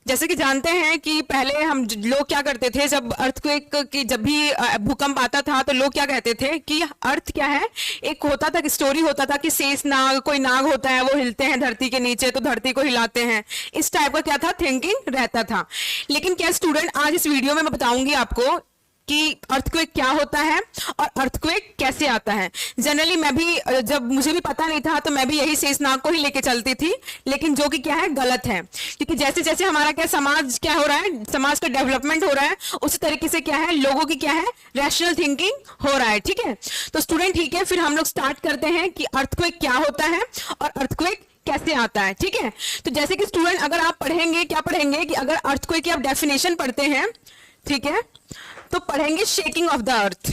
जैसे कि जानते हैं कि पहले हम लोग क्या करते थे, जब अर्थक्वेक की जब भी भूकंप आता था तो लोग क्या कहते थे कि अर्थ क्या है, एक होता था, स्टोरी होता था कि शेष नाग, कोई नाग होता है, वो हिलते हैं धरती के नीचे तो धरती को हिलाते हैं। इस टाइप का क्या था, थिंकिंग रहता था। लेकिन क्या स्टूडेंट, आज इस वीडियो में मैं बताऊंगी आपको कि अर्थक्वेक क्या होता है और अर्थक्वेक कैसे आता है। जनरली मैं भी, जब मुझे भी पता नहीं था तो मैं भी यही शेषनाग को ही लेके चलती थी, लेकिन जो कि क्या है, गलत है। क्योंकि जैसे जैसे हमारा क्या समाज क्या हो रहा है, समाज का डेवलपमेंट हो रहा है, उसी तरीके से क्या है, लोगों की क्या है, रैशनल थिंकिंग हो रहा है। ठीक है, तो स्टूडेंट ठीक है, फिर हम लोग स्टार्ट करते हैं कि अर्थक्वेक क्या होता है और अर्थक्वेक कैसे आता है। ठीक है, तो जैसे कि स्टूडेंट अगर आप पढ़ेंगे, क्या पढ़ेंगे कि अगर अर्थक्वेक की आप डेफिनेशन पढ़ते हैं, ठीक है, तो पढ़ेंगे शेकिंग ऑफ द अर्थ।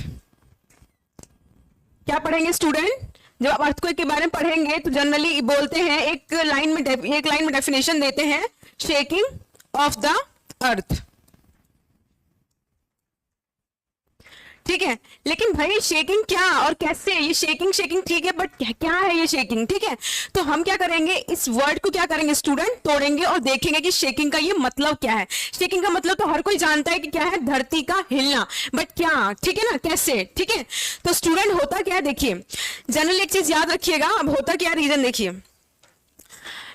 क्या पढ़ेंगे स्टूडेंट, जब आप अर्थक्वेक के बारे में पढ़ेंगे तो जनरली बोलते हैं, एक लाइन में डेफिनेशन देते हैं, शेकिंग ऑफ द अर्थ। ठीक है, लेकिन भाई शेकिंग क्या और कैसे, ये शेकिंग ठीक है, बट क्या है ये शेकिंग। ठीक है, तो हम क्या करेंगे, इस वर्ड को क्या करेंगे स्टूडेंट, तोड़ेंगे और देखेंगे कि शेकिंग का ये मतलब क्या है। शेकिंग का मतलब तो हर कोई जानता है कि क्या है, धरती का हिलना, बट क्या, ठीक है ना, कैसे। ठीक है, तो स्टूडेंट होता क्या है, देखिए जनरली एक चीज याद रखिएगा। अब होता क्या, रीजन देखिए,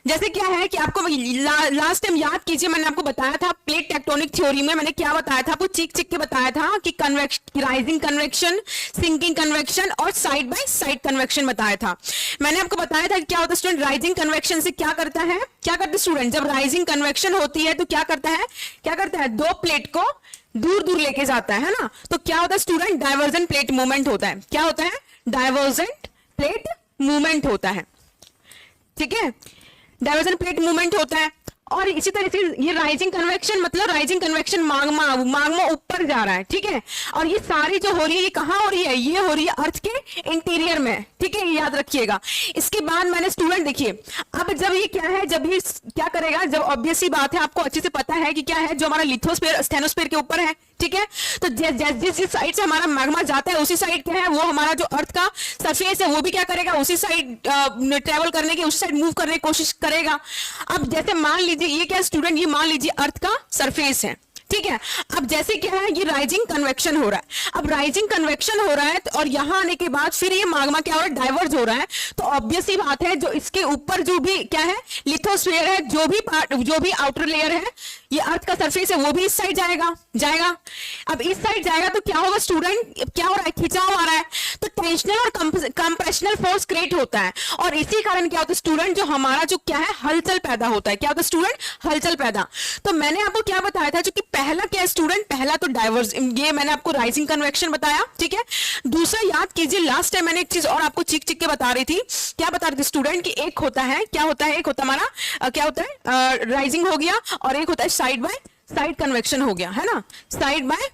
जैसे क्या है कि आपको लास्ट टाइम याद कीजिए, मैंने आपको बताया था प्लेट टेक्टोनिक थ्योरी में, मैंने क्या बताया था आपको, चिक के बताया था कि राइजिंग कन्वेक्शन, सिंकिंग कन्वेक्शन और साइड बाय साइड कन्वेक्शन बताया था। मैंने आपको बताया था कि क्या होता है स्टूडेंट, राइजिंग कन्वेक्शन से क्या करता है, क्या करते हैं स्टूडेंट, जब राइजिंग कन्वेक्शन होती है तो क्या करता है, दो प्लेट को दूर दूर लेके जाता है ना, तो क्या होता है स्टूडेंट, डाइवर्जेंट प्लेट मूवमेंट होता है। क्या होता है, डाइवर्जेंट प्लेट मूवमेंट होता है। ठीक है, डाइवर्जेंट प्लेट मूवमेंट होता है। और इसी तरह से ये राइजिंग कन्वेक्शन, मतलब राइजिंग कन्वेक्शन माग्मा ऊपर जा रहा है। ठीक है, और ये सारी जो हो रही है, ये कहां हो रही है, ये हो रही है अर्थ के इंटीरियर में। ठीक है, ये याद रखिएगा। इसके बाद मैंने स्टूडेंट देखिए, अब जब ये क्या है, जब ये क्या करेगा, जब ऑब्वियस सी बात है, आपको अच्छे से पता है कि क्या है, जो हमारा लिथोस्फीयर स्टेनोस्फीयर के ऊपर है। ठीक है, तो जिस साइड से हमारा मैग्मा जाता है उसी साइड क्या है, वो हमारा जो अर्थ का सरफेस है वो भी क्या करेगा, उसी साइड ट्रेवल करने की, उसी साइड मूव करने की कोशिश करेगा। अब जैसे मान लीजिए ये क्या स्टूडेंट, ये मान लीजिए अर्थ का सरफेस है। ठीक है, अब जैसे क्या है, ये राइजिंग कन्वेक्शन हो रहा है। अब राइजिंग कन्वेक्शन हो रहा है और यहां आने के बाद फिर ये मैग्मा क्या हो रहा है, डाइवर्ज हो रहा है। तो ऑब्वियस ही बात है, जो इसके ऊपर जो भी क्या है, लिथोस्फीयर है, जो भी आउटर लेयर है, ये अर्थ का सरफेस है, वो भी इस साइड जाएगा। अब इस साइड जाएगा तो क्या होगा स्टूडेंट, क्या हो रहा है, खिंचाव आ रहा है, तो टेंशनल और कंप्रेशनल फोर्स क्रिएट होता है। और इसी कारण क्या होता है स्टूडेंट, जो हमारा जो क्या है, हलचल पैदा होता है। क्या होता है स्टूडेंट, हलचल पैदा। तो मैंने आपको क्या बताया था, जो कि पहला क्या है स्टूडेंट, पहला तो डाइवर्स, ये मैंने आपको राइजिंग कन्वेक्शन बताया। ठीक है, दूसरा याद कीजिए, लास्ट टाइम मैंने एक चीज और आपको चिक के बता रही थी। क्या बता रही थी स्टूडेंट, कि एक होता है, क्या होता है, एक होता हमारा क्या होता है, राइजिंग हो गया, और एक होता है साइड बाय साइड कन्वेक्शन हो गया, है ना, साइड बाय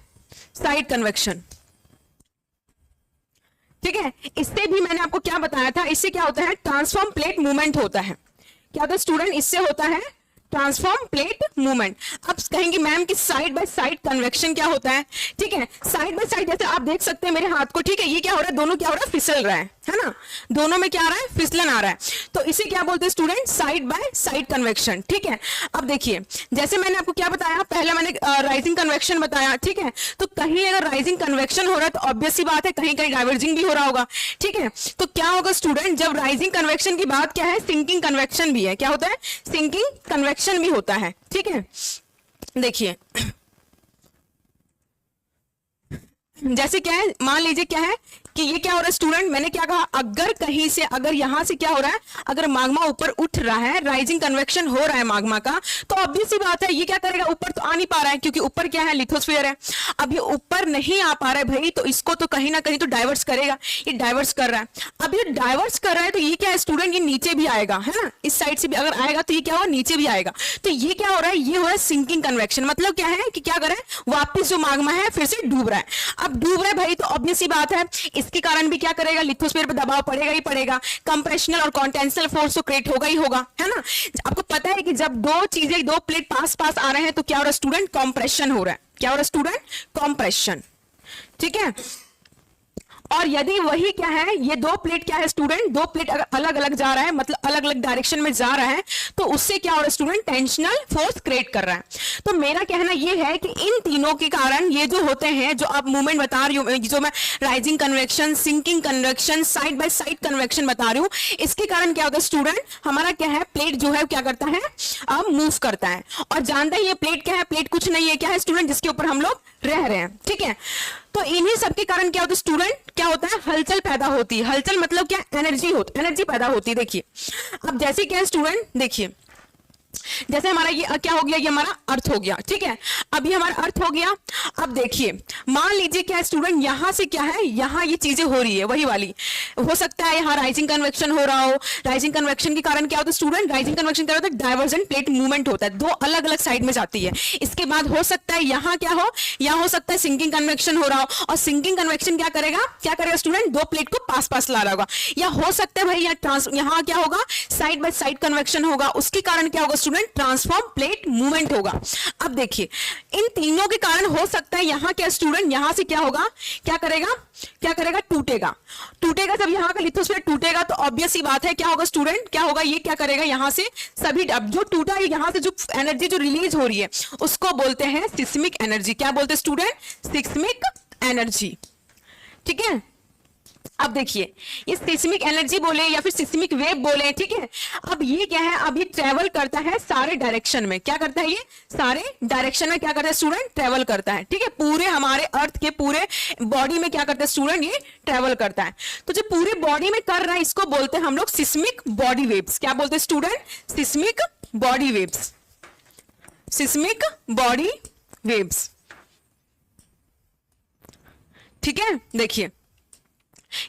साइड कन्वेक्शन। ठीक है, इससे भी मैंने आपको क्या बताया था, इससे क्या होता है, ट्रांसफॉर्म प्लेट मूवमेंट होता है। क्या होता है स्टूडेंट, इससे होता है ट्रांसफॉर्म प्लेट मूवमेंट। अब कहेंगे मैम कि साइड बाय साइड कन्वेक्शन क्या होता है। ठीक है, साइड बाय साइड, जैसे आप देख सकते हैं मेरे हाथ को। ठीक है, ये क्या हो रहा है, दोनों क्या हो रहा है, फिसल रहा है ना, दोनों में क्या आ रहा है, फिसलन आ रहा है। तो इसे क्या बोलते हैं student, side by side convection. ठीक है, अब देखिए, जैसे मैंने आपको क्या बताया, पहले मैंने राइजिंग कन्वेक्शन बताया। ठीक है, तो कहीं अगर राइजिंग कन्वेक्शन हो रहा है तो ऑब्वियस सी बात है, कहीं कहीं डाइवर्जिंग भी हो रहा होगा। ठीक है, तो क्या होगा स्टूडेंट, जब राइजिंग कन्वेक्शन की बात क्या है, सिंकिंग कन्वेक्शन भी है। क्या होता है, सिंकिंग कन्वेक्शन भी होता है। ठीक है, देखिए जैसे क्या है, मान लीजिए क्या है कि ये क्या हो रहा है स्टूडेंट, मैंने क्या कहा, अगर कहीं से, अगर यहां से क्या हो रहा है, अगर मैग्मा ऊपर उठ रहा है, राइजिंग कन्वेक्शन हो रहा है मैग्मा का, तो ऑब्वियस सी बात है, ये क्या करेगा, ऊपर तो आ नहीं पा रहा है, क्योंकि ऊपर क्या है, लिथोस्फीयर है। अब ये ऊपर नहीं आ पा रहा है भाई, तो इसको तो कहीं ना कहीं तो डाइवर्स करेगा। ये डाइवर्स कर रहा है, अब ये डाइवर्स कर रहा है, तो ये क्या है स्टूडेंट, ये नीचे भी आएगा, है ना, इस साइड से भी अगर आएगा तो ये क्या होगा, नीचे भी आएगा। तो ये क्या हो रहा है, ये हो रहा है सिंकिंग कन्वेक्शन। मतलब क्या है कि क्या कर रहा है, वापिस जो मैग्मा है फिर से डूब रहा है। अब डूब रहा है भाई, तो ऑब्वियस सी बात है, इसके कारण भी क्या करेगा, लिथोस्फीयर पे दबाव पड़ेगा ही पड़ेगा, कंप्रेशनल और कॉन्टेंशनल फोर्स तो क्रिएट होगा ही होगा, है ना। आपको पता है कि जब दो चीजें, दो प्लेट पास पास आ रहे हैं तो क्या हो रहा है स्टूडेंट, कंप्रेशन हो रहा है। क्या हो रहा है स्टूडेंट, कंप्रेशन। ठीक है, और यदि वही क्या है, ये दो प्लेट क्या है स्टूडेंट, दो प्लेट अगर अलग अलग जा रहा है, मतलब अलग अलग डायरेक्शन में जा रहा है, तो उससे क्या हो रहा है स्टूडेंट, टेंशनल फोर्स क्रिएट कर रहा है। तो मेरा कहना ये है कि इन तीनों के कारण ये जो होते हैं, जो आप मूवमेंट बता रही हूँ, जो मैं rising convection, sinking convection, side by side convection बता रही हूँ, इसके कारण क्या होता है स्टूडेंट, हमारा क्या है, प्लेट जो है क्या करता है, अब मूव करता है। और जानते हैं ये प्लेट क्या है, प्लेट कुछ नहीं है, क्या है स्टूडेंट, जिसके ऊपर हम लोग रह रहे हैं, ठीक है। तो इन्हीं सबके कारण क्या होता है स्टूडेंट, क्या होता है, हलचल पैदा होती है। हलचल मतलब क्या, एनर्जी पैदा होती है। देखिए अब जैसे क्या है स्टूडेंट, देखिए जैसे हमारा ये क्या हो गया, ये हमारा अर्थ हो गया, ठीक है। अब ये हमारा अर्थ हो गया। अब देखिए मान लीजिए क्या है स्टूडेंट, यहां से क्या है, यहां ये चीजें हो रही है, वही वाली हो सकता है यहाँ राइजिंग कन्वेक्शन हो रहा हो। राइजिंग कन्वेक्शन के कारण क्या होता है स्टूडेंट, राइजिंग कन्वेक्शन क्या होता है, डाइवर्जेंट प्लेट मूवमेंट होता है, दो अलग अलग साइड में जाती है। इसके बाद हो सकता है यहाँ क्या हो, यहाँ हो सकता है सिंकिंग कन्वेक्शन हो रहा हो, और सिंकिंग कन्वेक्शन क्या करेगा स्टूडेंट, दो प्लेट को पास पास ला रहा होगा। या हो सकता है भाई यहाँ क्या होगा, साइड बाय साइड कन्वेक्शन होगा, उसके कारण क्या होगा स्टूडेंट, ट्रांसफॉर्म प्लेट मूवमेंट होगा। अब देखिए इन तीनों के कारण हो सकता है यहाँ क्या स्टूडेंट, यहां से क्या होगा, क्या करेगा, टूटेगा। जब यहाँ का लिथोस्फीयर टूटेगा तो ऑब्वियस ही बात है क्या होगा स्टूडेंट, क्या होगा, ये क्या करेगा, यहाँ से सभी, अब जो टूटा है यहाँ से जो एनर्जी जो रिलीज हो रही है उसको बोलते हैं सिस्मिक एनर्जी। क्या बोलते हैं स्टूडेंट, सिस्मिक एनर्जी, ठीक है। अब देखिए ये सिस्मिक एनर्जी बोले या फिर सिस्मिक वेव बोले, ठीक है। अब ये क्या है, अब ये ट्रेवल करता है सारे डायरेक्शन में, क्या करता है, ये सारे डायरेक्शन में क्या करता है स्टूडेंट, ट्रेवल करता है, ठीक है। पूरे हमारे अर्थ के पूरे बॉडी में क्या करता है स्टूडेंट, ये ट्रेवल करता है। तो जो पूरे बॉडी में कर रहा है इसको बोलते हैं हम लोग सिस्मिक बॉडी वेव्स। क्या बोलते हैं student, seismic body waves, seismic body waves, ठीक है। देखिए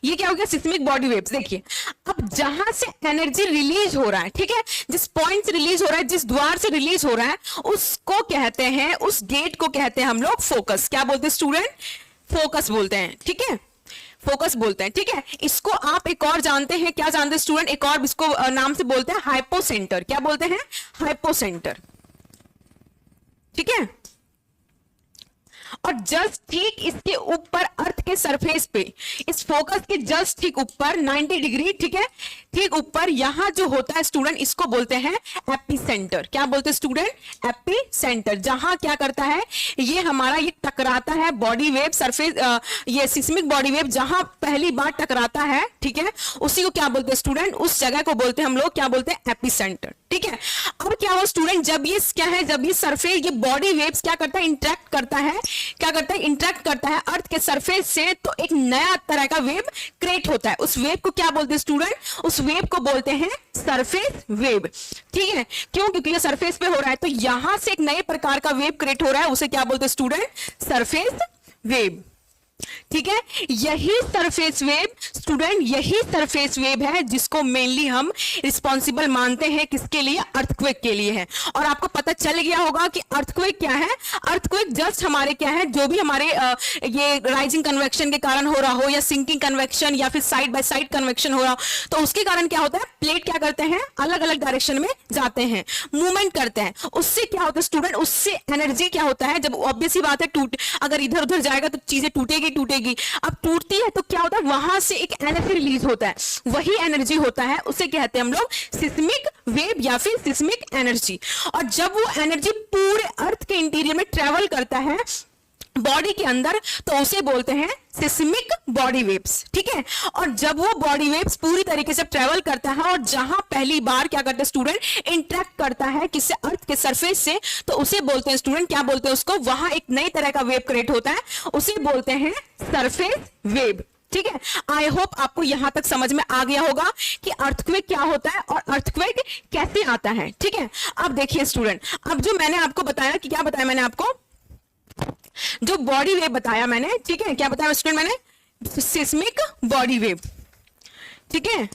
ये क्या हो गया, सिस्मिक बॉडी वेव्स। देखिए अब जहां से एनर्जी रिलीज हो रहा है, ठीक है, जिस पॉइंट से रिलीज हो रहा है, जिस द्वार से रिलीज हो रहा है, उसको कहते हैं, उस गेट को कहते हैं हम लोग फोकस। क्या बोलते हैं स्टूडेंट, फोकस बोलते हैं, ठीक है, फोकस बोलते हैं, ठीक है। इसको आप एक और जानते हैं, क्या जानते हैं स्टूडेंट, एक और इसको नाम से बोलते हैं हाइपोसेंटर। क्या बोलते हैं, हाइपोसेंटर, ठीक है। और जस्ट ठीक इसके ऊपर अर्थ के सरफेस पे, इस फोकस के जस्ट ठीक ऊपर 90 डिग्री, ठीक है, ठीक ऊपर यहां जो होता है स्टूडेंट, इसको बोलते हैं एपिसेंटर। क्या बोलते हैं स्टूडेंट, एपिसेंटर। जहां क्या करता है, ये हमारा ये टकराता है बॉडी वेव सरफेस, ये सिस्मिक बॉडी वेव जहां पहली बार टकराता है, ठीक है, उसी को क्या बोलते हैं स्टूडेंट, उस जगह को बोलते हैं हम लोग, क्या बोलते हैं, एपिसेंटर, ठीक है। अब क्या हो स्टूडेंट, जब ये क्या है, जब ये सरफेस, ये बॉडी वेव्स क्या करता है, इंटरेक्ट करता है, क्या करता है, इंटरेक्ट करता है अर्थ के सरफेस से, तो एक नया तरह का वेव क्रिएट होता है। उस वेव को क्या बोलते हैं स्टूडेंट, उस वेव को बोलते हैं सरफेस वेव, ठीक है। क्यों, क्योंकि ये सरफेस पे हो रहा है, तो यहां से एक नए प्रकार का वेव क्रिएट हो रहा है, उसे क्या बोलते हैं स्टूडेंट, सरफेस वेव, ठीक है। यही सरफेस वेव स्टूडेंट, यही सरफेस वेव है जिसको मेनली हम रिस्पॉन्सिबल मानते हैं, किसके लिए, अर्थक्वेक के लिए है। और आपको पता चल गया होगा कि अर्थक्वेक क्या है। अर्थक्वेक जस्ट हमारे क्या है, जो भी हमारे ये राइजिंग कन्वेक्शन के कारण हो रहा हो, या सिंकिंग कन्वेक्शन, या फिर साइड बाय साइड कन्वेक्शन हो रहा हो, तो उसके कारण क्या होता है, प्लेट क्या करते हैं, अलग अलग डायरेक्शन में जाते हैं, मूवमेंट करते हैं। उससे क्या होता है स्टूडेंट, उससे एनर्जी क्या होता है, जब ऑब्वियस ही बात है, टूट अगर इधर उधर जाएगा तो चीजें टूटेगी। अब टूटती है तो क्या होता है, वहां से एक एनर्जी रिलीज होता है, वही एनर्जी होता है, उसे कहते हैं हम लोग सिस्मिक वेव या फिर सिस्मिक एनर्जी। और जब वो एनर्जी पूरे अर्थ के इंटीरियर में ट्रेवल करता है बॉडी के अंदर, तो उसे बोलते हैं सिस्मिक बॉडी वेव्स, ठीक है। और जब वो बॉडी वेव्स पूरी तरीके से ट्रेवल करता है और जहां पहली बार क्या करता है स्टूडेंट, इंटरेक्ट करता है किससे, अर्थ के सरफेस से, तो उसे बोलते हैं स्टूडेंट, क्या बोलते हैं उसको, वहां एक नई तरह का वेव क्रिएट होता है, उसे बोलते हैं सरफेस वेव, ठीक है। आई होप आपको यहां तक समझ में आ गया होगा कि अर्थक्वेक क्या होता है और अर्थक्वेक कैसे आता है, ठीक है। अब देखिए स्टूडेंट, अब जो मैंने आपको बताया कि क्या बताया मैंने आपको, जो बॉडी वेव बताया मैंने, ठीक है, क्या बताया स्टूडेंट मैंने, सिस्मिक बॉडी वेव, ठीक है,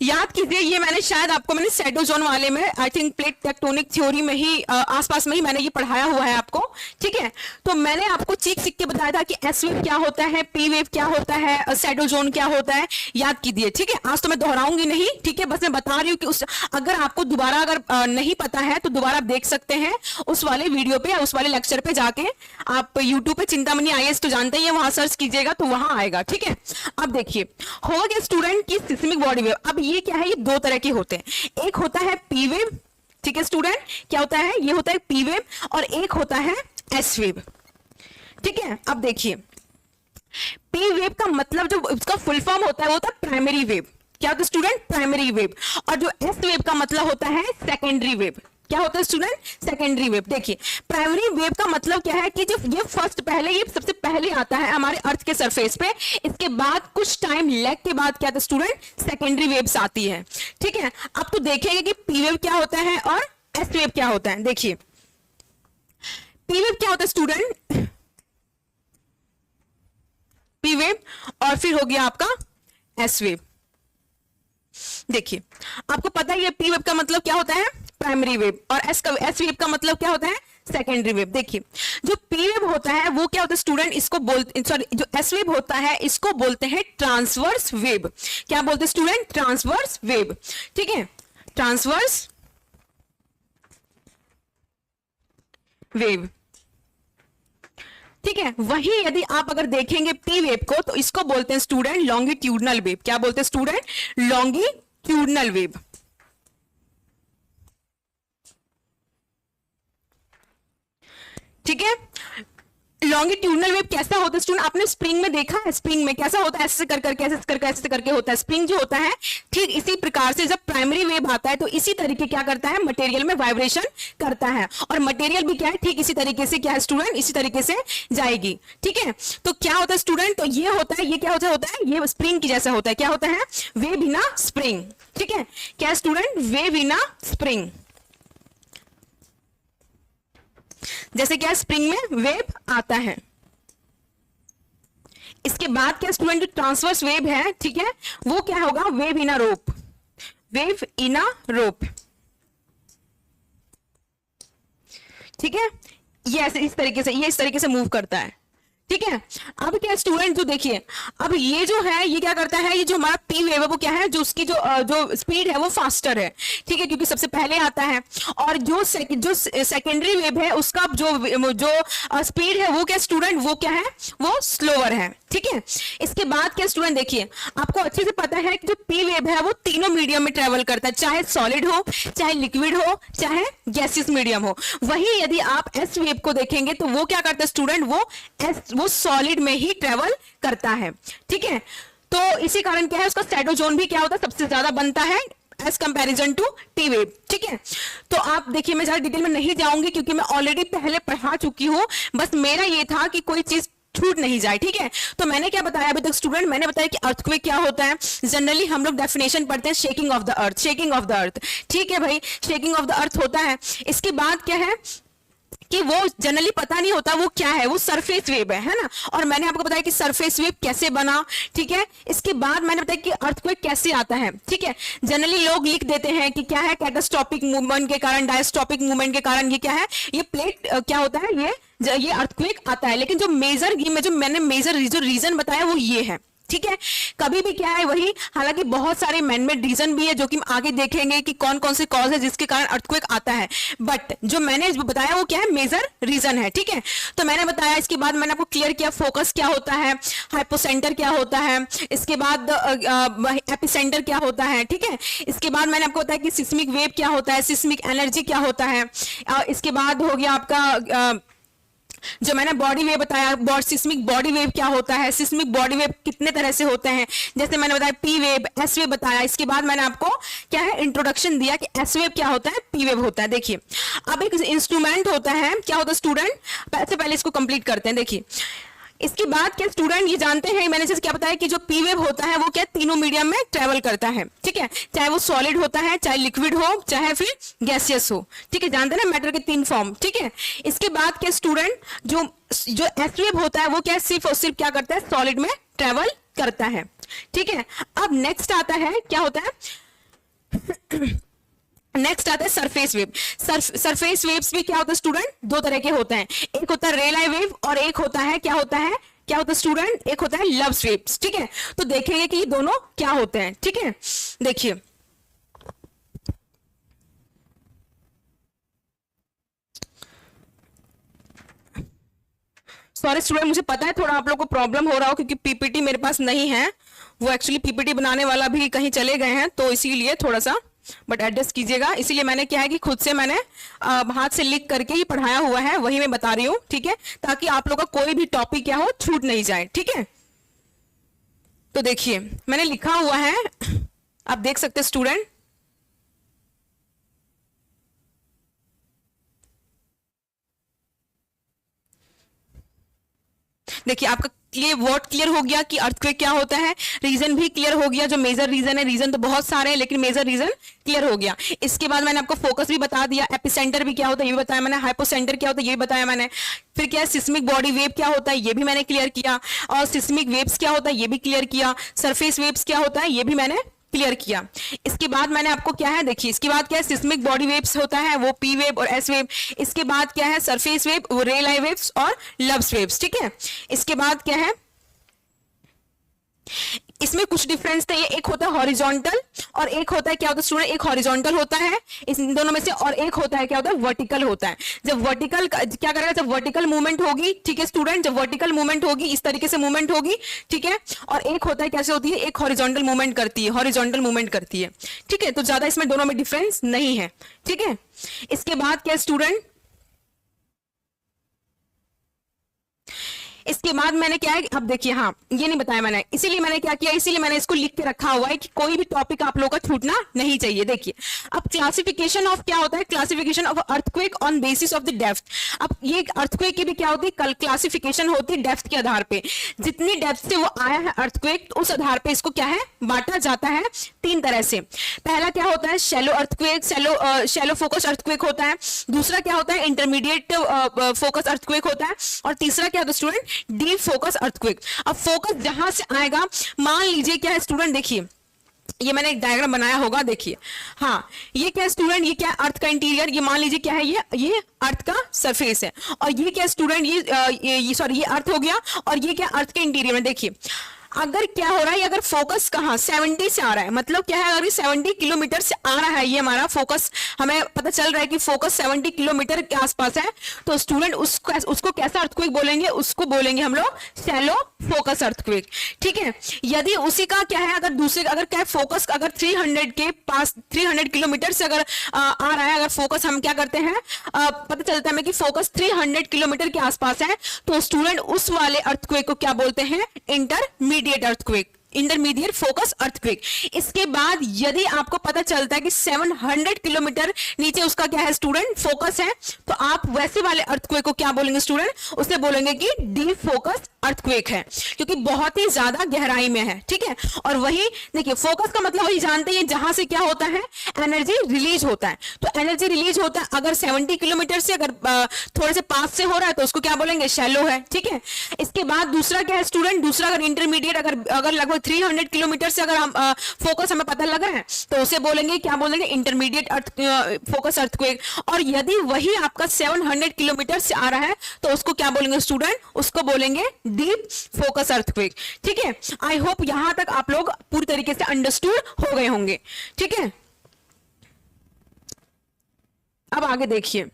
याद कीजिए, ये मैंने शायद आपको मैंने शैडो जोन वाले में I think plate tectonic theory में ही आसपास में ही मैंने ये पढ़ाया हुआ है आपको, ठीक है। तो मैंने आपको चीख सीख के बताया था कि एस वेव क्या होता है, पी वेव क्या होता है, शैडो जोन क्या होता है, याद कीजिए, ठीक है। आज तो मैं दोहराऊंगी नहीं, ठीक है, बस मैं बता रही हूँ कि अगर आपको दोबारा अगर नहीं पता है तो दोबारा आप देख सकते हैं उस वाले वीडियो पे या उस वाले लेक्चर पे जाके। आप यूट्यूब पे चिंतामणि IAS तो जानते ही है, वहां सर्च कीजिएगा तो वहां आएगा, ठीक है। अब देखिए, होगा क्या स्टूडेंट की सिस्मिक बॉडी वेव, अब ये क्या है, ये दो तरह के होते हैं, एक होता है पी वेव, ठीक है स्टूडेंट, क्या होता है, ये होता है पी वेव, और एक होता है एस वेव, ठीक है। अब देखिए, पी वेव का मतलब जो उसका फुल फॉर्म होता है वो होता है प्राइमरी वेव, क्या होता है स्टूडेंट, प्राइमरी वेव। और जो एस वेव का मतलब होता है सेकेंडरी वेव, क्या होता है स्टूडेंट, सेकेंडरी वेव। देखिए, प्राइमरी वेव का मतलब क्या है कि जब ये फर्स्ट पहले, ये सबसे पहले आता है हमारे अर्थ के सरफेस पे, इसके बाद कुछ टाइम लैग के बाद क्या था स्टूडेंट, सेकेंडरी वेव्स आती है, ठीक है। अब तो देखेंगे कि पी वेव क्या होता है और एस वेव क्या होता है। देखिए, पी वेव क्या होता है स्टूडेंट, पी वेव, और फिर हो गया आपका एस वेव। देखिए, आपको पता है ये पी वेव का मतलब क्या होता है, प्राइमरी वेव, और एस वेव का मतलब क्या होता है, सेकेंडरी वेव। देखिए, जो पी वेव होता है वो क्या होता है स्टूडेंट, इसको बोलते, सॉरी, जो एस वेव होता है इसको बोलते हैं ट्रांसवर्स वेव। क्या बोलते हैं स्टूडेंट, ट्रांसवर्स वेव, ठीक है, ट्रांसवर्स वेव, ठीक है। वही यदि आप अगर देखेंगे पी वेव को तो इसको बोलते हैं स्टूडेंट लॉन्गिट्यूडनल वेव। क्या बोलते हैं स्टूडेंट, लॉन्गिट्यूडनल वेव, ठीक है। लॉन्गिट्यूडनल वेव कैसा होता है स्टूडेंट, आपने स्प्रिंग में देखा है, स्प्रिंग में कैसा होता है, ऐसे कर करके, ऐसे करके, ऐसे करके होता है स्प्रिंग जो होता है, ठीक इसी प्रकार से जब प्राइमरी वेव आता है तो इसी तरीके क्या करता है, मटेरियल में वाइब्रेशन करता है, और मटेरियल भी क्या है, ठीक इसी तरीके से क्या है स्टूडेंट, इसी तरीके से जाएगी, ठीक है। तो क्या होता है स्टूडेंट, तो ये होता है, ये क्या होता है, ये स्प्रिंग की जैसा होता है, क्या होता है, वेव इन अ स्प्रिंग, ठीक है। क्या student, wave in a spring, जैसे क्या स्प्रिंग में वेव आता है। इसके बाद क्या स्टूडेंट, जो ट्रांसवर्स वेव है, ठीक है, वो क्या होगा, wave in a rope, wave in अ रोप, ठीक है। ये ऐसे इस तरीके से, ये इस तरीके से मूव करता है, ठीक है। अब क्या स्टूडेंट, जो देखिए, अब ये जो है ये क्या करता है, ये जो हमारा पी वेव है वो क्या है, जो उसकी जो स्पीड है वो फास्टर है, ठीक है, क्योंकि सबसे पहले आता है। और जो सेकेंडरी वेव है उसका जो स्पीड है वो क्या स्टूडेंट, वो क्या है, वो स्लोअर है, ठीक है। इसके बाद क्या स्टूडेंट, देखिए, आपको अच्छे से पता है कि जो पी वेव है वो तीनों मीडियम में ट्रेवल करता है, चाहे सॉलिड हो, चाहे लिक्विड हो, चाहे गैसियस मीडियम हो। वही यदि आप एस वेव को देखेंगे तो वो क्या करता है स्टूडेंट, वो सॉलिड में ही ट्रेवल करता है, ठीक है। तो इसी कारण क्या है, उसका शैडो जोन भी क्या होता है, सबसे ज्यादा बनता है as comparison to T wave, ठीक है। तो आप देखिए, मैं ज्यादा डिटेल में नहीं जाऊंगी क्योंकि मैं ऑलरेडी पहले पढ़ा चुकी हूं, बस मेरा ये था कि कोई चीज छूट नहीं जाए, ठीक है। तो मैंने क्या बताया अभी तक स्टूडेंट, मैंने बताया कि अर्थक्वेक क्या होता है। जनरली हम लोग डेफिनेशन पढ़ते हैं shaking of the earth, shaking of the earth, ठीक है भाई, शेकिंग ऑफ द अर्थ होता है। इसके बाद क्या है कि वो जनरली पता नहीं होता वो क्या है, वो सरफेस वेव है ना। और मैंने आपको बताया कि सरफेस वेव कैसे बना, ठीक है। इसके बाद मैंने बताया कि अर्थक्वेक कैसे आता है, ठीक है। जनरली लोग लिख देते हैं कि क्या है, कैटास्ट्रोफिक मूवमेंट के कारण, डायस्ट्रोफिक मूवमेंट के कारण ये क्या है, ये प्लेट क्या होता है, ये अर्थक्वेक आता है। लेकिन जो मैंने मेजर जो रीजन बताया वो ये है, ठीक है। कभी भी क्या है वही, हालांकि बहुत सारे मैनमेड रीजन भी है जो कि हम आगे देखेंगे कि कौन कौन से कॉज है जिसके कारण अर्थक्वेक आता है, बट जो मैंने बताया वो क्या है, मेजर रीजन है, ठीक है। तो मैंने बताया, इसके बाद मैंने आपको क्लियर किया फोकस क्या होता है, हाइपोसेंटर क्या होता है, इसके बाद एपिसेंटर क्या होता है, ठीक है। इसके बाद मैंने आपको बताया कि सिस्मिक वेव क्या होता है, सिस्मिक एनर्जी क्या होता है। इसके बाद हो गया आपका जो मैंने बॉडी वेव बताया, सिस्मिक बॉडी वेव क्या होता है, सिस्मिक बॉडी वेव कितने तरह से होते हैं, जैसे मैंने बताया पी वेव, एस वेव बताया। इसके बाद मैंने आपको क्या है, इंट्रोडक्शन दिया कि एस वेव क्या होता है, पी वेव होता है। देखिए, अब एक इंस्ट्रूमेंट होता है, क्या होता है स्टूडेंट, पहले इसको कंप्लीट करते हैं। देखिए, इसके बाद क्या स्टूडेंट ये जानते हैं, मैंने जैसे क्या बताया कि जो पी वेव होता है वो क्या तीनों मीडियम में ट्रेवल करता है, ठीक है। चाहे वो सॉलिड होता है, चाहे लिक्विड हो, चाहे फिर गैसियस हो, ठीक है। जानते हैं ना मैटर के तीन फॉर्म, ठीक है। इसके बाद क्या स्टूडेंट, जो एस वेव होता है वो क्या सिर्फ और सिर्फ क्या करता है, सॉलिड में ट्रेवल करता है, ठीक है। अब नेक्स्ट आता है, क्या होता है, नेक्स्ट आता है सरफेस वेव। सरफेस वेव्स भी क्या होता है स्टूडेंट, दो तरह के होते हैं, एक होता है रेलाई वेव और एक होता है क्या होता है स्टूडेंट, एक होता है लव्स वेव्स। ठीक है, तो देखेंगे कि ये दोनों क्या होते हैं। ठीक है, देखिए सॉरी स्टूडेंट, मुझे पता है थोड़ा आप लोगों को प्रॉब्लम हो रहा हो क्योंकि पीपीटी मेरे पास नहीं है, वो एक्चुअली पीपीटी बनाने वाला भी कहीं चले गए हैं, तो इसीलिए थोड़ा सा बट एडजस्ट कीजिएगा। इसीलिए मैंने क्या है कि खुद से मैंने हाथ से लिख करके ही पढ़ाया हुआ है, वही मैं बता रही हूँ। ठीक है, ताकि आप लोग का कोई भी टॉपिक क्या हो छूट नहीं जाए। ठीक है, तो देखिए मैंने लिखा हुआ है, आप देख सकते हैं स्टूडेंट। देखिए आपका ये वर्ड क्लियर हो गया कि अर्थक्वेक क्या होता है, रीजन भी क्लियर हो गया, जो मेजर रीजन है, रीजन तो बहुत सारे हैं लेकिन मेजर रीजन क्लियर हो गया। इसके बाद मैंने आपको फोकस भी बता दिया, एपिसेंटर भी क्या होता है ये भी बताया मैंने, हाइपोसेंटर क्या होता है ये भी बताया मैंने, फिर क्या है सिस्मिक बॉडी वेव क्या होता है ये भी मैंने क्लियर किया, और सिस्मिक वेव्स क्या होता है ये भी क्लियर किया, सरफेस वेव्स क्या होता है ये भी मैंने क्लियर किया। इसके बाद मैंने आपको क्या है, देखिए इसके बाद क्या है सिस्मिक बॉडी वेव्स होता है वो पी वेव और एस वेव, इसके बाद क्या है सरफेस वेव वो रेलाई वेव्स और लव्स वेव्स। ठीक है, इसके बाद क्या है, इसमें कुछ डिफरेंस थे, एक होता है हॉरिजॉन्टल और एक होता है क्या होता है स्टूडेंट, एक हॉरिजॉन्टल होता है इन दोनों में से, और एक होता है क्या होता है वर्टिकल होता है। जब वर्टिकल क्या करेगा, जब वर्टिकल मूवमेंट होगी, ठीक है स्टूडेंट, जब वर्टिकल मूवमेंट होगी इस तरीके से मूवमेंट होगी, ठीक है, और एक होता है कैसे होती है, एक हॉरिजॉन्टल मूवमेंट करती है, हॉरिजॉन्टल मूवमेंट करती है। ठीक है, तो ज्यादा इसमें दोनों में डिफरेंस नहीं है। ठीक है, इसके बाद क्या स्टूडेंट, इसके बाद मैंने क्या है, अब देखिए हाँ ये नहीं बताया मैंने, इसीलिए मैंने क्या किया, इसीलिए मैंने इसको लिख के रखा हुआ है कि कोई भी टॉपिक आप लोगों का छूटना नहीं चाहिए। देखिए अब क्लासिफिकेशन ऑफ क्या होता है, classification of earthquake on basis of the depth. अब ये अर्थक्वेक की भी क्या होती है, क्लासिफिकेशन होती है डेप्थ के आधार पे, जितनी डेप्थ से वो आया है अर्थक्वेक उस आधार पे इसको क्या है बांटा जाता है तीन तरह से। पहला क्या होता है shallow earthquake, shallow focus earthquake होता है, दूसरा क्या होता है इंटरमीडिएट फोकस अर्थक्वेक होता है, और तीसरा क्या होता है स्टूडेंट डीप फोकस अर्थक्वेक। अब फोकस जहां से आएगा, मान लीजिए क्या है स्टूडेंट, देखिए ये मैंने एक डायग्राम बनाया होगा, देखिए हाँ ये क्या है स्टूडेंट, ये क्या है अर्थ का इंटीरियर, ये मान लीजिए क्या है ये अर्थ का सरफेस है, और ये क्या स्टूडेंट ये सॉरी ये अर्थ हो गया, और ये क्या अर्थ के इंटीरियर में। देखिए अगर क्या हो रहा है, अगर फोकस कहाँ 70 से आ रहा है, मतलब क्या है अगर 70 किलोमीटर से आ रहा है ये हमारा फोकस, हमें पता चल रहा है कि फोकस 70 किलोमीटर के आसपास है, तो स्टूडेंट उसको कैसा अर्थक्वेक बोलेंगे, उसको बोलेंगे हम लोग शैलो फोकस अर्थक्वेक। ठीक है, यदि उसी का क्या है, अगर दूसरे अगर क्या फोकस अगर 300 के पास 300 किलोमीटर से अगर आ रहा है, अगर फोकस हम क्या करते हैं पता चलता है हमें कि फोकस 300 किलोमीटर के आसपास है, तो स्टूडेंट उस वाले अर्थक्वेक को क्या बोलते हैं intermediate earthquake, intermediate focus earthquake. इसके बाद यदि आपको पता चलता है कि 700 किलोमीटर नीचे उसका क्या है स्टूडेंट फोकस है, तो आप वैसे वाले अर्थक्वेक को क्या बोलेंगे स्टूडेंट, उसे बोलेंगे कि डीप फोकस अर्थक्वेक है, क्योंकि बहुत ही ज्यादा गहराई में है। ठीक है, और वही देखिए फोकस का मतलब वही जानते हैं जहां से क्या होता है एनर्जी रिलीज होता है, तो एनर्जी रिलीज होता है अगर 70 किलोमीटर से अगर थोड़े से पास से हो रहा है तो उसको क्या बोलेंगे शैलो है। ठीक है, इसके बाद दूसरा क्या है स्टूडेंट, दूसरा अगर इंटरमीडिएट अगर लगभग 300 किलोमीटर से अगर हम फोकस हमें पता लग रहा है तो उसे बोलेंगे क्या बोलेंगे इंटरमीडिएट फोकस अर्थक्वेक, और यदि वही आपका 700 किलोमीटर से आ रहा है तो उसको क्या बोलेंगे स्टूडेंट, उसको बोलेंगे डीप फोकस अर्थक्वेक। ठीक है, आई होप यहां तक आप लोग पूरी तरीके से अंडरस्टूड हो गए होंगे। ठीक है, अब आगे देखिए,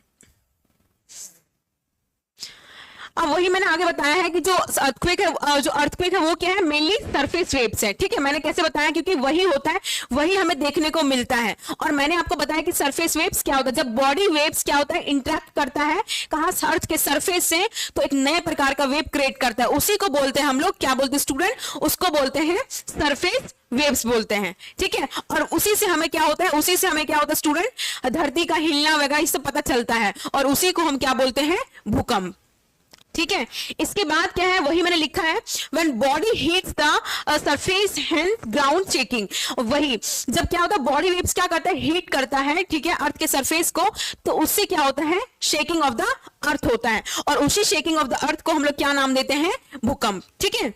अब वही मैंने आगे बताया है कि जो अर्थक्वेक है वो क्या है मेनली सरफेस वेव्स है। ठीक है, मैंने कैसे बताया, क्योंकि वही होता है, वही हमें देखने को मिलता है, और मैंने आपको बताया कि सरफेस वेव्स क्या होता है, जब बॉडी वेव्स क्या होता है इंटरेक्ट करता है कहां अर्थ के सरफेस से, तो एक नए प्रकार का वेव क्रिएट करता है, उसी को बोलते हैं हम लोग क्या बोलते हैं स्टूडेंट, उसको बोलते हैं सरफेस वेव्स बोलते हैं। ठीक है, और उसी से हमें क्या होता है, उसी से हमें क्या होता है स्टूडेंट धरती का हिलना वगैरह इससे पता चलता है, और उसी को हम क्या बोलते हैं भूकंप। ठीक है, इसके बाद क्या है वही मैंने लिखा है when body heats the surface hence ground shaking. वही जब क्या होता है बॉडी वेव्स क्या करता है हीट करता है, ठीक है, अर्थ के सरफेस को, तो उससे क्या होता है शेकिंग ऑफ द अर्थ होता है, और उसी शेकिंग ऑफ द अर्थ को हम लोग क्या नाम देते हैं भूकंप। ठीक है,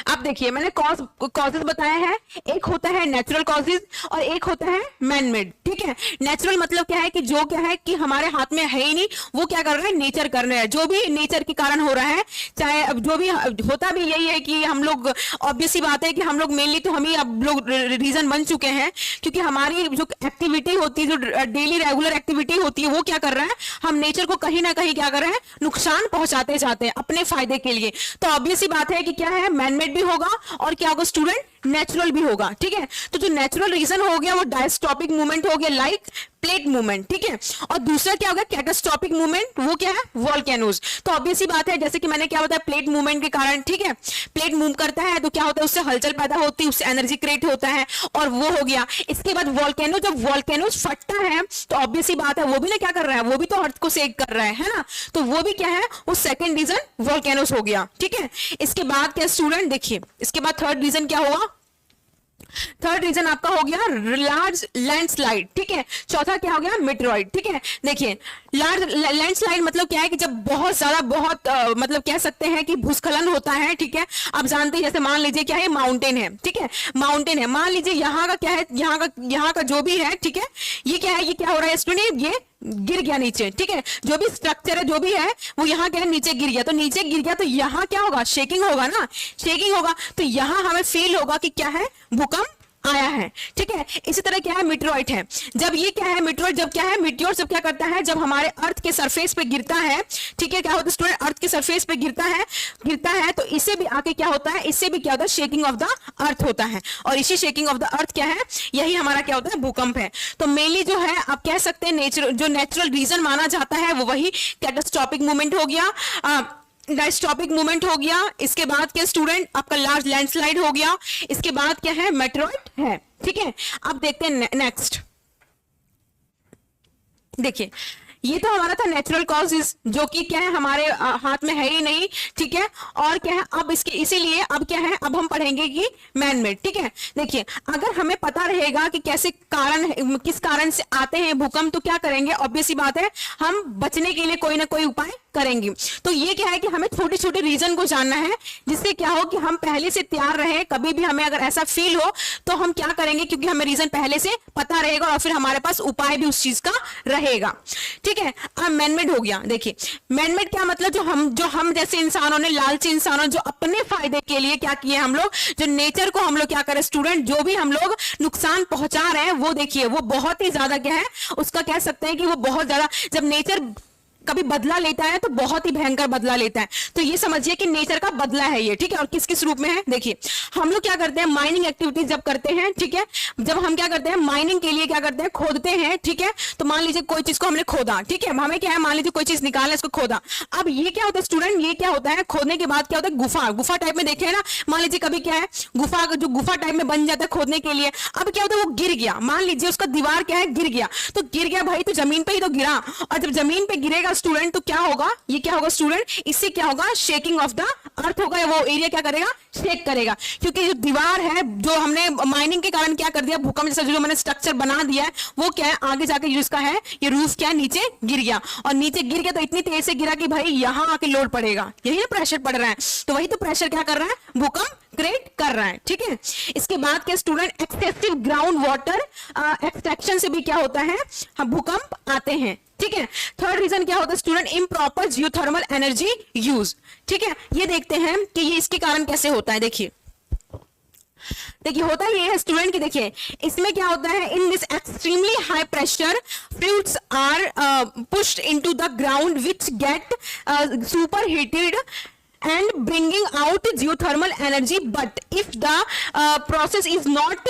अब देखिए मैंने कॉजेज बताया है, एक होता है नेचुरल कॉजेज और एक होता है मैन मेड। ठीक है, नेचुरल मतलब क्या है कि जो क्या है कि हमारे हाथ में है ही नहीं, वो क्या कर रहा है, नेचर कर रहा है, जो भी नेचर के कारण हो रहा है, चाहे अब जो भी होता भी यही है कि हम लोग, ऑब्वियस सी बात है कि हम लोग मेनली तो हम ही अब लोग रीजन बन चुके हैं, क्योंकि हमारी जो एक्टिविटी होती है, जो डेली रेगुलर एक्टिविटी होती है, वो क्या कर रहा है, हम नेचर को कहीं ना कहीं क्या कर रहे हैं, नुकसान पहुंचाते जाते हैं अपने फायदे के लिए। तो ऑब्वियस सी बात है कि क्या है, मैनमेड भी होगा और क्या होगा स्टूडेंट, नेचुरल भी होगा। ठीक है, तो जो नेचुरल रीजन हो गया वो डायस्टॉपिक मूवमेंट हो गया, लाइक प्लेट मूवमेंट। ठीक है, और दूसरा क्या होगा, कैटास्ट्रॉपिक मूवमेंट, वो क्या है, वोल्केनोज। तो ऑब्वियस सी बात है, जैसे कि मैंने क्या बताया, प्लेट मूवमेंट के कारण, ठीक है, प्लेट मूव करता है तो क्या होता है, उससे हलचल पैदा होती है, उससे एनर्जी क्रिएट होता है, और वो हो गया। इसके बाद वोल्केनो, जब वोल्केनोज फटता है तो ऑब्वियस सी बात है, वो भी ना क्या कर रहा है, वो भी तो अर्थ को सेक कर रहा है ना, तो वो भी क्या है, वो सेकंड रीजन वोल्केनोज हो गया। ठीक है, इसके बाद क्या स्टूडेंट, देखिए इसके बाद थर्ड रीजन क्या होगा, थर्ड रीजन आपका हो गया लार्ज लैंडस्लाइड। ठीक है, चौथा क्या हो गया, मेटेरॉइड। ठीक है, देखिए लार्ज लैंडस्लाइड मतलब क्या है कि जब बहुत ज्यादा मतलब कह सकते हैं कि भूस्खलन होता है। ठीक है, आप जानते हैं, जैसे मान लीजिए क्या है, माउंटेन है। ठीक है, माउंटेन है, मान लीजिए यहाँ का क्या है, यहाँ का जो भी है, ठीक है, ये क्या है, ये क्या हो रहा है स्टूडेंट, ये गिर गया नीचे। ठीक है, जो भी स्ट्रक्चर है, जो भी है, वो यहाँ क्या है, नीचे गिर गया। तो नीचे गिर गया तो यहाँ क्या होगा, शेकिंग होगा ना, शेकिंग होगा, तो यहाँ हमें फील होगा कि क्या है, भूकंप आया है। ठीक है, इसी तरह क्या है, मीटेरॉइड है। जब ये क्या है, मीटेरॉइड जब क्या है, मीटियोर जब क्या करता है, जब हमारे अर्थ के सरफेस पे गिरता है, ठीक है, क्या होता है स्टूडेंट, अर्थ के सरफेस पे गिरता है तो इससे भी आके क्या होता है, इससे भी क्या होता है, शेकिंग ऑफ द अर्थ होता है, और इसी शेकिंग ऑफ द अर्थ क्या है, यही हमारा क्या होता है, भूकंप है। तो मेनली जो है आप कह सकते हैं जो नेचुरल रीजन माना जाता है वो वही कैटास्ट्रॉपिक मूवमेंट हो गया, डायस्टॉपिक मूवमेंट हो गया, इसके बाद क्या स्टूडेंट, आपका लार्ज लैंडस्लाइड हो गया, इसके बाद क्या है, मेटेरॉइड है। ठीक है, अब देखते हैं नेक्स्ट। देखिए ये तो हमारा था नेचुरल कॉजेज, जो कि क्या है, हमारे हाथ में है ही नहीं। ठीक है, और क्या है, अब इसके इसीलिए अब क्या है, अब हम पढ़ेंगे कि मैनमेड। ठीक है, देखिए अगर हमें पता रहेगा कि कैसे कारण, किस कारण से आते हैं भूकंप, तो क्या करेंगे, ऑब्वियस सी बात है, हम बचने के लिए कोई ना कोई उपाय करेंगे। तो ये क्या है कि हमें छोटे छोटे रीजन को जानना है, जिससे क्या हो कि हम पहले से तैयार रहे, कभी भी हमें अगर ऐसा फील हो तो हम क्या करेंगे, क्योंकि हमें रीजन पहले से पता रहेगा और फिर हमारे पास उपाय भी उस चीज का रहेगा। ठीक है, अब मैनमेड हो गया। देखिए मैनमेड क्या मतलब, जो हम जैसे इंसानों ने, लालची इंसानों, जो अपने फायदे के लिए क्या किए हम लोग, जो नेचर को हम लोग क्या करें स्टूडेंट, जो भी हम लोग नुकसान पहुंचा रहे हैं, वो देखिए वो बहुत ही ज्यादा क्या है, उसका कह सकते हैं कि वो बहुत ज्यादा, जब नेचर कभी बदला लेता है तो बहुत ही भयंकर बदला लेता है। तो ये समझिए कि नेचर का बदला है ये। ठीक है, और किस किस रूप में है, देखिए हम लोग क्या करते हैं, माइनिंग एक्टिविटीज जब करते हैं, ठीक है, जब हम क्या करते हैं, माइनिंग के लिए क्या करते हैं, खोदते हैं। ठीक है, तो मान लीजिए कोई चीज को हमने खोदा, ठीक है, हमें क्या है, मान लीजिए कोई चीज निकालना, इसको खोदा। अब ये क्या होता है स्टूडेंट, ये क्या होता है, खोदने के बाद क्या होता है, गुफा टाइप में देखे ना, मान लीजिए कभी क्या है, गुफा टाइप में बन जाता है खोदने के लिए। अब क्या होता है, वो गिर गया, मान लीजिए उसका दीवार क्या है, गिर गया, तो गिर गया भाई, तो जमीन पे ही तो गिरा, और जब जमीन पे गिरेगा स्टूडेंट तो क्या होगा, ये क्या होगा स्टूडेंट, इससे क्या होगा, शेकिंग ऑफ द अर्थ होगा, वो एरिया क्या करेगा, शेक करेगा, क्योंकि जो दीवार है, जो हमने माइनिंग के कारण क्या कर दिया, भूकंप जैसा जो मैंने स्ट्रक्चर बना दिया है, वो क्या है, आगे जाके जिसका है, ये रूफ क्या है, नीचे गिर गया, और नीचे गिर गया तो इतनी तेज से गिरा कि भाई यहां आके लोड पड़ेगा, यही ना प्रेशर पड़ रहा है, तो वही तो प्रेशर क्या कर रहा है, भूकंप क्रिएट कर रहा है। ठीक है, इसके बाद क्या student, excessive ground water extraction से भी क्या होता है, हम भूकंप आते हैं। ठीक है, थर्ड रीजन क्या होता है student, improper geothermal energy use. ठीक है, ये देखते हैं कि ये इसके कारण कैसे होता है। देखिए होता ये है स्टूडेंट की, देखिए इसमें क्या होता है, in this extremely high pressure fluids are pushed into the ground which get super heated and bringing out geothermal energy, but if the process is not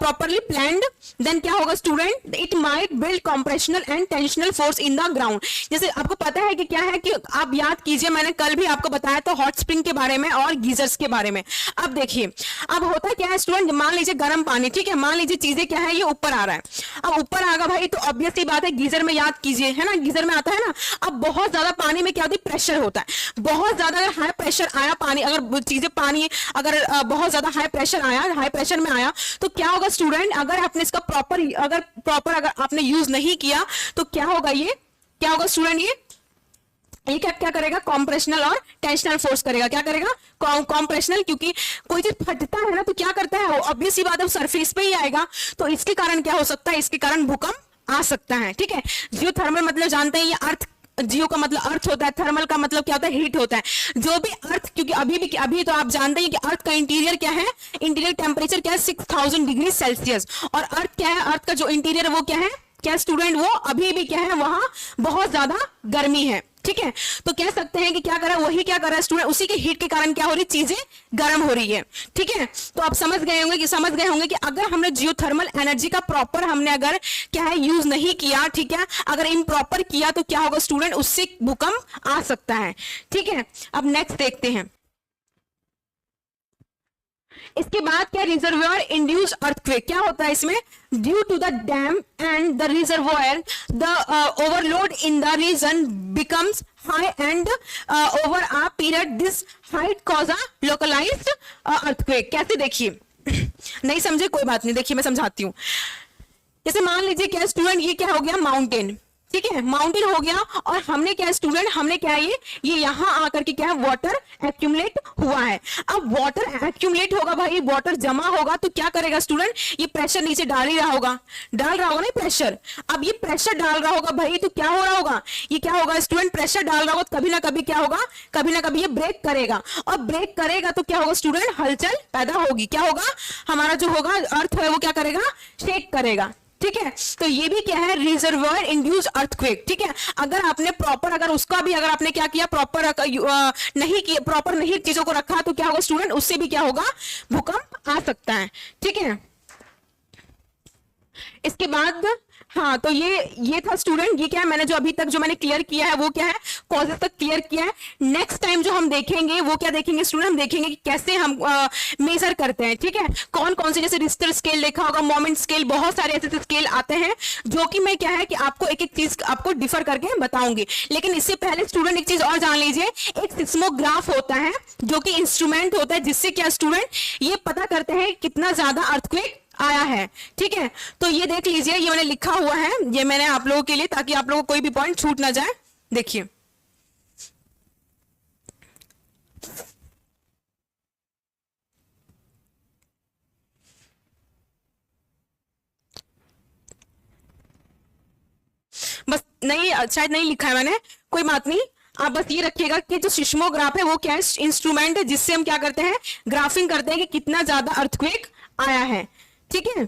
properly planned, then क्या होगा student, it might build compressional and tensional force in the ground। जैसे आपको पता है कि क्या है कि आप याद कीजिए, मैंने कल भी आपको बताया था हॉट स्प्रिंग के बारे में और गीजर्स के बारे में। अब देखिए अब होता क्या है स्टूडेंट, मान लीजिए गर्म पानी, ठीक है, मान लीजिए चीजें क्या है, ये ऊपर आ रहा है, अब ऊपर आ गया भाई, तो ऑब्वियस सी बात है, गीजर में याद कीजिए, है ना, गीजर में आता है ना, अब बहुत ज्यादा पानी में क्या होती है, प्रेशर होता है, बहुत ज्यादा अगर हाई प्रेशर आया पानी, अगर चीजें पानी अगर बहुत ज्यादा हाई प्रेशर आया, हाई प्रेशर में आया, तो क्या होगा स्टूडेंट, अगर आपने इसका प्रॉपर अगर आपने यूज नहीं किया तो क्या होगा, ये क्या होगा स्टूडेंट, ये ये क्या क्या करेगा, कॉम्प्रेशनल और टेंशनल फोर्स करेगा। क्या करेगा, कॉम्प्रेशनल, क्योंकि कोई चीज फटता है ना तो क्या करता है, ऑब्वियस सी बात है सरफेस पे ही आएगा, तो इसके कारण क्या हो सकता है, इसके कारण भूकंप आ सकता है। ठीक है, जियोथर्मल मतलब जानते हैं ये अर्थ, जियो का मतलब अर्थ होता है, थर्मल का मतलब क्या होता है, हीट होता है। जो भी अर्थ, क्योंकि अभी तो आप जानते हैं कि अर्थ का इंटीरियर क्या है, इंटीरियर टेम्परेचर क्या है 6000 डिग्री सेल्सियस, और अर्थ क्या है, अर्थ का जो इंटीरियर वो क्या है, क्या स्टूडेंट, वो अभी भी क्या है, वहां बहुत ज्यादा गर्मी है। ठीक है, तो कह सकते हैं कि क्या करा, वही क्या करा स्टूडेंट, उसी के हीट के कारण क्या हो रही, चीजें गर्म हो रही है। ठीक है, तो आप समझ गए होंगे कि अगर हमने जियोथर्मल एनर्जी का प्रॉपर हमने अगर क्या है यूज नहीं किया, ठीक है, अगर इम्प्रॉपर किया तो क्या होगा स्टूडेंट, उससे भूकंप आ सकता है। ठीक है, अब नेक्स्ट देखते हैं। इसके बाद क्या, रिजर्वोयर इंड्यूस अर्थक्वेक, क्या होता है इसमें, due to the dam and the reservoir the overload in the region becomes high and over a period this height cause a localised earthquake. कैसे, देखिए नहीं समझे कोई बात नहीं, देखिए मैं समझाती हूँ। जैसे मान लीजिए क्या स्टूडेंट, ये क्या हो गया, माउंटेन, ठीक है, माउंटेन हो गया, और हमने क्या स्टूडेंट, हमने क्या ये यहां आकर के क्या है, वाटर एक्यूमुलेट हुआ है। अब वाटर एक्यूमुलेट होगा भाई, वाटर जमा होगा, तो क्या करेगा स्टूडेंट, ये प्रेशर नीचे डाल ही रहा होगा ना प्रेशर। अब ये प्रेशर डाल रहा होगा भाई, तो क्या हो रहा होगा, ये क्या होगा स्टूडेंट, प्रेशर डाल रहा होगा, कभी ना कभी क्या होगा, कभी ना कभी ये ब्रेक करेगा, और ब्रेक करेगा तो क्या होगा स्टूडेंट, हलचल पैदा होगी। क्या होगा, हमारा जो होगा अर्थ है वो क्या करेगा, शेक करेगा। ठीक है, तो ये भी क्या है, रिजर्वोयर इंड्यूस अर्थक्वेक। ठीक है, अगर आपने प्रॉपर, अगर उसका भी अगर आपने क्या किया, प्रॉपर नहीं किया, प्रॉपर नहीं चीजों को रखा, तो क्या होगा स्टूडेंट, उससे भी क्या होगा, भूकंप आ सकता है। ठीक है, इसके बाद हाँ, तो ये था स्टूडेंट, ये क्या है, मैंने जो अभी तक जो मैंने क्लियर किया है वो क्या है, कॉजेस तक क्लियर किया है। नेक्स्ट टाइम जो हम देखेंगे वो क्या देखेंगे स्टूडेंट, हम देखेंगे कि कैसे हम मेजर करते हैं। ठीक है, कौन कौन से, जैसे रिश्टर स्केल देखा होगा, मोमेंट स्केल, बहुत सारे ऐसे स्केल आते हैं जो कि मैं क्या है कि आपको एक एक चीज आपको डिफर करके बताऊंगी। लेकिन इससे पहले स्टूडेंट एक चीज और जान लीजिए, एक सिस्मोग्राफ होता है जो कि इंस्ट्रूमेंट होता है, जिससे क्या स्टूडेंट ये पता करते हैं कितना ज्यादा अर्थक्वेक आया है। ठीक है, तो ये देख लीजिए, ये मैंने लिखा हुआ है, ये मैंने आप लोगों के लिए, ताकि आप लोगों को कोई भी पॉइंट छूट ना जाए। देखिए, बस नहीं, शायद नहीं लिखा है मैंने, कोई बात नहीं, आप बस ये रखिएगा कि जो सिस्मोग्राफ है वो क्या है, इंस्ट्रूमेंट है जिससे हम क्या करते हैं, ग्राफिंग करते हैं कि कितना ज्यादा अर्थक्वेक आया है। ठीक है,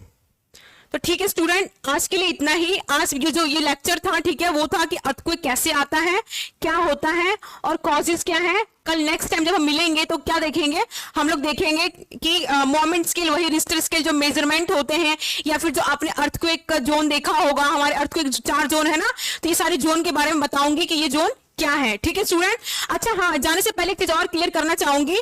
तो ठीक है स्टूडेंट, आज के लिए इतना ही। आज जो ये लेक्चर था, ठीक है, वो था कि अर्थक्वेक कैसे आता है, क्या होता है, और कॉजेस क्या है। कल नेक्स्ट टाइम जब हम मिलेंगे तो क्या देखेंगे, हम लोग देखेंगे कि मोमेंट स्केल, वही रिश्टर स्केल जो मेजरमेंट होते हैं, या फिर जो आपने अर्थक्वेक का जोन देखा होगा, हमारे अर्थक्वेक 4 जोन है ना, तो ये सारे जोन के बारे में बताऊंगी कि ये जोन क्या है। ठीक है स्टूडेंट, अच्छा हाँ, जाने से पहले एक चीज और क्लियर करना चाहूंगी,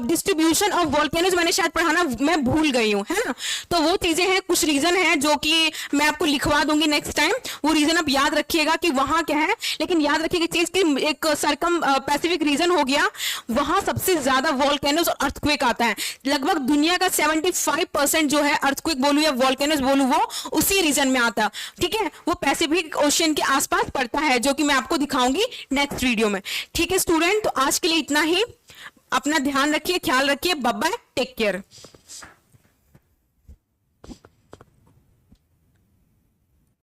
डिस्ट्रीब्यूशन ऑफ वोल्केनोज मैंने शायद पढ़ाना मैं भूल गई हूँ, है ना, तो वो चीजें हैं, कुछ रीजन है जो कि मैं आपको लिखवा दूंगी नेक्स्ट टाइम, वो रीजन आप याद रखिएगा कि वहां क्या है। लेकिन याद रखिएगा चीज की, एक सरकम पैसिफिक रीजन हो गया, वहां सबसे ज्यादा वोल्केनोज और अर्थक्वेक आता है। लगभग दुनिया का 75% जो है, अर्थक्वेक बोलू या वोल्केनोज बोलू, वो उसी रीजन में आता है। ठीक है, वो पैसिफिक ओशियन के आसपास पड़ता है, जो कि मैं आपको दिखाऊंगी नेक्स्ट वीडियो में। ठीक है स्टूडेंट, तो आज के लिए इतना ही, अपना ध्यान रखिए, ख्याल रखिए, बाय बाय, टेक केयर।